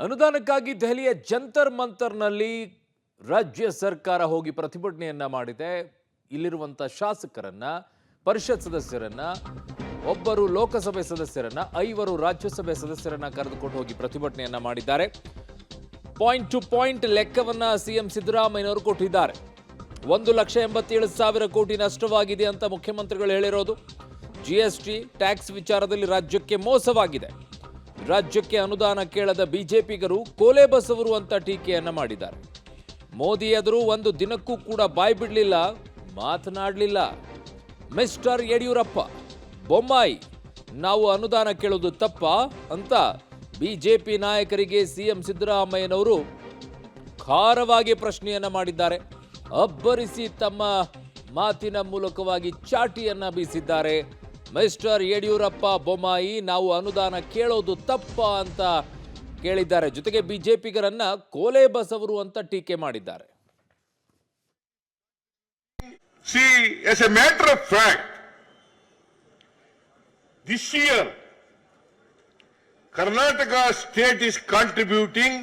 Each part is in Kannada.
ಅನುದಾನಕ್ಕಾಗಿ ದೆಹಲಿಯ ಜಂತರ್ ಮಂತರ್ನಲ್ಲಿ ರಾಜ್ಯ ಸರ್ಕಾರ ಹೋಗಿ ಪ್ರತಿಭಟನೆಯನ್ನ ಮಾಡಿದೆ. ಇಲ್ಲಿರುವಂತ ಶಾಸಕರನ್ನ, ಪರಿಷತ್ ಸದಸ್ಯರನ್ನ, ಒಬ್ಬರು ಲೋಕಸಭೆ ಸದಸ್ಯರನ್ನ, 5 ರಾಜ್ಯಸಭೆ ಸದಸ್ಯರನ್ನ ಕರೆದುಕೊಂಡು ಹೋಗಿ ಪ್ರತಿಭಟನೆಯನ್ನ ಮಾಡಿದ್ದಾರೆ. ಪಾಯಿಂಟ್ ಟು ಪಾಯಿಂಟ್ ಲೆಕ್ಕವನ್ನ ಸಿಎಂ ಸಿದ್ದರಾಮಯ್ಯನವರು ಕೊಟ್ಟಿದ್ದಾರೆ. 1,87,000 ಕೋಟಿ ನಷ್ಟವಾಗಿದೆ ಅಂತ ಮುಖ್ಯಮಂತ್ರಿಗಳು ಹೇಳಿರೋದು. ಜಿಎಸ್ಟಿ ಟ್ಯಾಕ್ಸ್ ವಿಚಾರದಲ್ಲಿ ರಾಜ್ಯಕ್ಕೆ ಮೋಸವಾಗಿದೆ. ರಾಜ್ಯಕ್ಕೆ ಅನುದಾನ ಕೇಳದ ಬಿಜೆಪಿಗರು ಕೋಲೆ ಬಸವರು ಅಂತ ಟೀಕೆಯನ್ನ ಮಾಡಿದ್ದಾರೆ. ಮೋದಿ ಎದುರು ಒಂದು ದಿನಕ್ಕೂ ಕೂಡ ಬಾಯಿ ಬಿಡಲಿಲ್ಲ, ಮಾತನಾಡಲಿಲ್ಲ. ಮಿಸ್ಟರ್ ಯಡಿಯೂರಪ್ಪ, ಬೊಮ್ಮಾಯಿ, ನಾವು ಅನುದಾನ ಕೇಳೋದು ತಪ್ಪ ಅಂತ ಬಿಜೆಪಿ ನಾಯಕರಿಗೆ ಸಿಎಂ ಸಿದ್ದರಾಮಯ್ಯನವರು ಖಾರವಾಗಿ ಪ್ರಶ್ನೆಯನ್ನ ಮಾಡಿದ್ದಾರೆ. ಅಬ್ಬರಿಸಿ ತಮ್ಮ ಮಾತಿನ ಮೂಲಕವಾಗಿ ಚಾಟಿಯನ್ನ ಬೀಸಿದ್ದಾರೆ. ಮಿಸ್ಟರ್ ಯಡಿಯೂರಪ್ಪ, ಬೊಮ್ಮಾಯಿ, ನಾವು ಅನುದಾನ ಕೇಳೋದು ತಪ್ಪ ಅಂತ ಕೇಳಿದ್ದಾರೆ. ಜೊತೆಗೆ ಬಿಜೆಪಿಗರನ್ನ ಕೋಲೆ ಬಸವರು ಅಂತ ಟೀಕೆ ಮಾಡಿದ್ದಾರೆ. See, as a matter of fact, this year, Karnataka state is contributing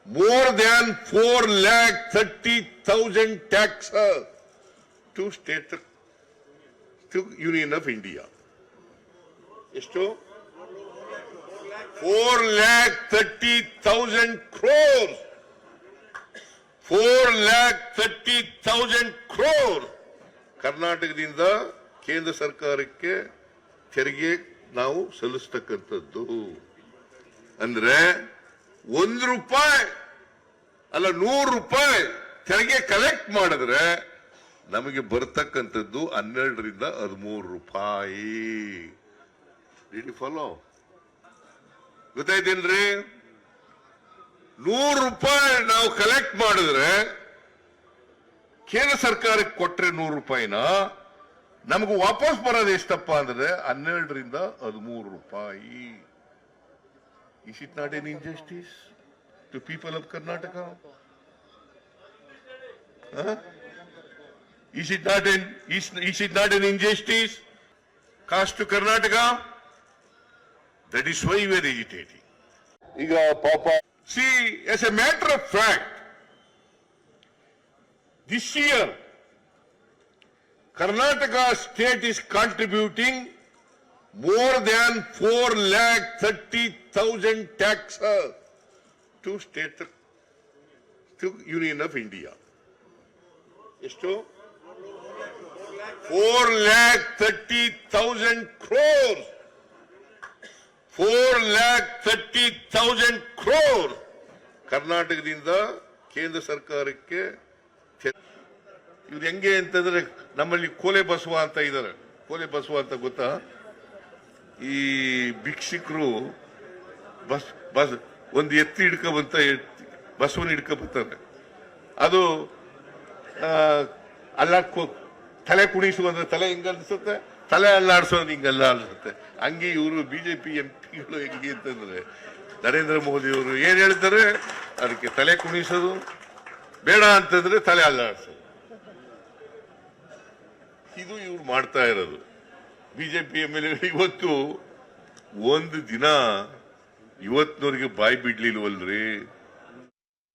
more than 4,30,000 taxes to state, to Union of India. Esto? 4,30,000 crores. 4,30,000 crores. ಕರ್ನಾಟಕದಿಂದ ಕೇಂದ್ರ ಸರ್ಕಾರಕ್ಕೆ ತೆರಿಗೆ ನಾವು ಸಲ್ಲಿಸ್ತಕ್ಕಂಥದ್ದು. ಅಂದ್ರೆ ₹1 ಅಲ್ಲ, ₹100 ತೆರಿಗೆ ಕಲೆಕ್ಟ್ ಮಾಡಿದ್ರೆ ನಮಗೆ ಬರ್ತಕ್ಕಂಥದ್ದು 12ರಿಂದ 13 ರೂಪಾಯಿ. ಫಾಲೋ ಗೊತ್ತಾಯ್ತೇನ್ರಿ? ₹100 ನಾವು ಕಲೆಕ್ಟ್ ಮಾಡಿದ್ರೆ ಕೇಂದ್ರ ಸರ್ಕಾರಕ್ಕೆ ಕೊಟ್ರೆ ₹100 ನಮಗೂ ವಾಪಸ್ ಬರೋದು ಎಷ್ಟಪ್ಪ ಅಂದ್ರೆ 12ರಿಂದ 13 ರೂಪಾಯಿ. Is it not an injustice to people of Karnataka? Huh? Is it not an injustice? Cost to Karnataka? That is why we are agitating. Iga Papa. See, as a matter of fact, this year, Karnataka state is contributing more than 4,30,000 taxes to state, to Union of India. Esto? 4,30,000 crores. 4,30,000 crores. ಕರ್ನಾಟಕದಿಂದ ಕೇಂದ್ರ ಸರ್ಕಾರಕ್ಕೆ ಇವ್ರು ಹೆಂಗೆ ಅಂತಂದ್ರೆ, ನಮ್ಮಲ್ಲಿ ಕೋಲೆ ಬಸವ ಅಂತ ಇದ್ದಾರೆ. ಕೋಲೆ ಬಸವ ಅಂತ ಗೊತ್ತಾ? ಈ ಭಿಕ್ಷುಕರು ಬಸ್ ಒಂದು ಎತ್ತಿ ಹಿಡ್ಕೊಂಬಂತ ಬಸವನ ಹಿಡ್ಕೊಂಬರ್ತಾರೆ. ಅದು ತಲೆ ಕುಣಿಸುವಂದ್ರೆ ತಲೆ ಹಿಂಗ ಅನ್ಸುತ್ತೆ, ತಲೆ ಅಲ್ಲಾಡ್ಸೋದು ಹಿಂಗೆಲ್ಲ ಅನ್ಸುತ್ತೆ. ಹಂಗೆ ಇವರು ಬಿಜೆಪಿ ಎಂಪಿಗಳು ಹೆಂಗೆ ಅಂತಂದ್ರೆ, ನರೇಂದ್ರ ಮೋದಿ ಅವರು ಏನ್ ಹೇಳ್ತಾರೆ ಅದಕ್ಕೆ ತಲೆ ಕುಣಿಸೋದು, ಬೇಡ ಅಂತಂದ್ರೆ ತಲೆ ಅಲ್ಲಾಡ್ಸೋದು. ಇದು ಇವ್ರು ಮಾಡ್ತಾ ಇರೋದು. ಬಿಜೆಪಿ MLA ಇವತ್ತು ಒಂದು ದಿನ ಇವತ್ತಿನವರೆಗೆ ಬಾಯಿ ಬಿಡ್ಲಿಲ್ವಲ್ರಿ.